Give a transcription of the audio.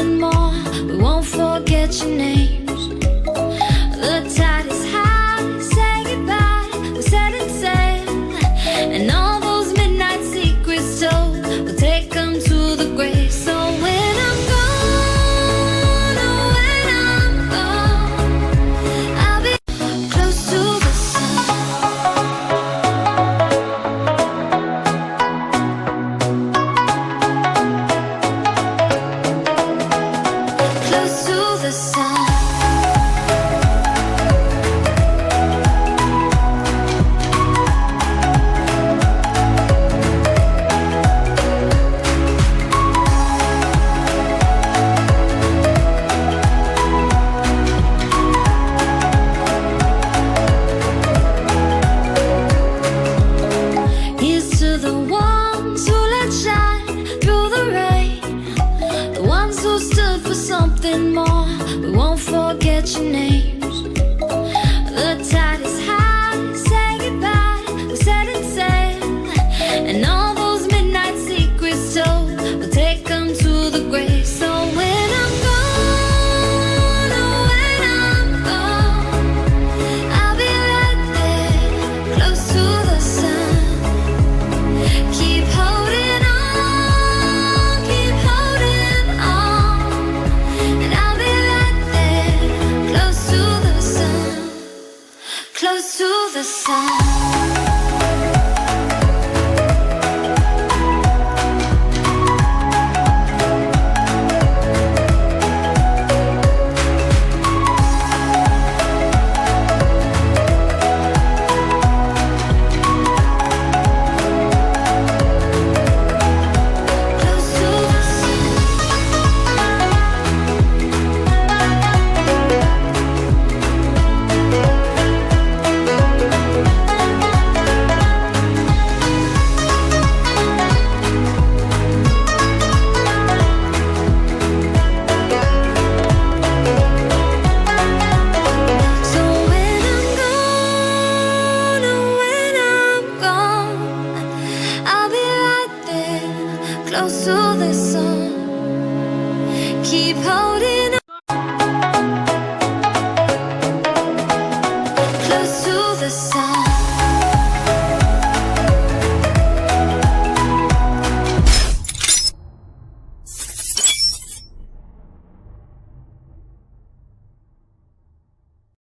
something more. We won't forget your names. The tide is high, say goodbye. We're setting sail, and all those midnight secrets told, we'll take them to the grave. So when I'm gone, oh, when I'm gone, I'll be close to the sun. Close to the sun. Here's to the ones who let shine through the rain, the ones who stood for something more. We won't forget your names. The tide is high, say goodbye. We're setting sail, and all those midnight secrets told, we'll take them to the grave. So when I'm gone, oh, when I'm gone, I'll be right there, close to the sun. Keep holding on, and I'll be right there, close to the sun, close to the sun. Close to the sun. So when I'm gone, oh, when I'm gone, I'll be right there, close to the sun. Keep holding